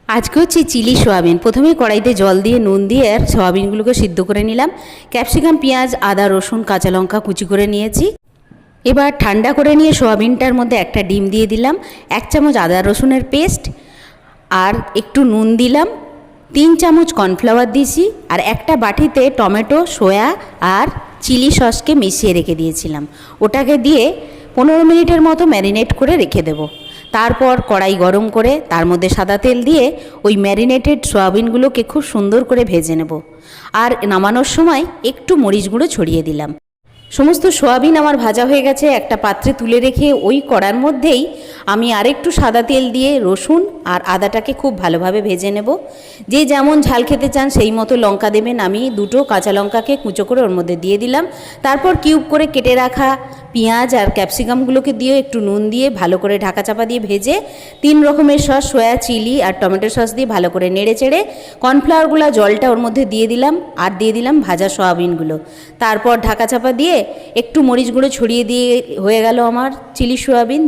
আজকে হচ্ছে chilli soybean. প্রথমে কড়াইতে জল দিয়ে নুন দিয়ে আর সোয়াবিনগুলোকে সিদ্ধ করে নিলাম। ক্যাপসিকাম, পেঁয়াজ, আদা, রসুন, কাঁচা লঙ্কা কুচি করে নিয়েছি। এবার ঠান্ডা করে নিয়ে সোয়াবিনটার মধ্যে একটা ডিম দিয়ে দিলাম, 1 চামচ আদা রসুনের পেস্ট, আর একটু নুন দিলাম, 3 চামচ কর্নফ্লাওয়ার দিয়েছি, আর একটা বাটিতে টমেটো, সয়া আর চিলি সসকে মিশিয়ে রেখে দিয়েছিলাম। ওটাকে দিয়ে 15 মিনিটের মতো ম্যারিনেট করে রেখে দেবো। তারপর কড়াই গরম করে তার মধ্যে সাদা তেল দিয়ে ওই ম্যারিনেটেড সোয়াবিনগুলোকে খুব সুন্দর করে ভেজে নেব। আর নামানোর সময় একটু মরিচ গুঁড়ো ছড়িয়ে দিলাম। সমস্ত সোয়াবিন আমার ভাজা হয়ে গেছে। একটা পাত্রে তুলে রেখে ওই কড়ার মধ্যেই আমি আরেকটু সাদা তেল দিয়ে রসুন আর আদাটাকে খুব ভালোভাবে ভেজে নেব। যে যেমন ঝাল খেতে চান সেই মতো লঙ্কা দেবেন। আমি 2টো কাঁচা লঙ্কাকে কুচো করে ওর মধ্যে দিয়ে দিলাম। তারপর কিউব করে কেটে রাখা পেঁয়াজ আর ক্যাপসিকামগুলোকে দিয়ে একটু নুন দিয়ে ভালো করে ঢাকা চাপা দিয়ে ভেজে 3 রকমের সস, সয়া, চিলি আর টমেটো সস দিয়ে ভালো করে নেড়ে চেড়ে কর্নফ্লাওয়ারগুলো জলটা ওর মধ্যে দিয়ে দিলাম, আর দিয়ে দিলাম ভাজা সোয়াবিনগুলো। তারপর ঢাকা চাপা দিয়ে একটু মরিচ গুঁড়ো ছড়িয়ে দিয়ে হয়ে গেল আমার চিলি সোয়াবিন।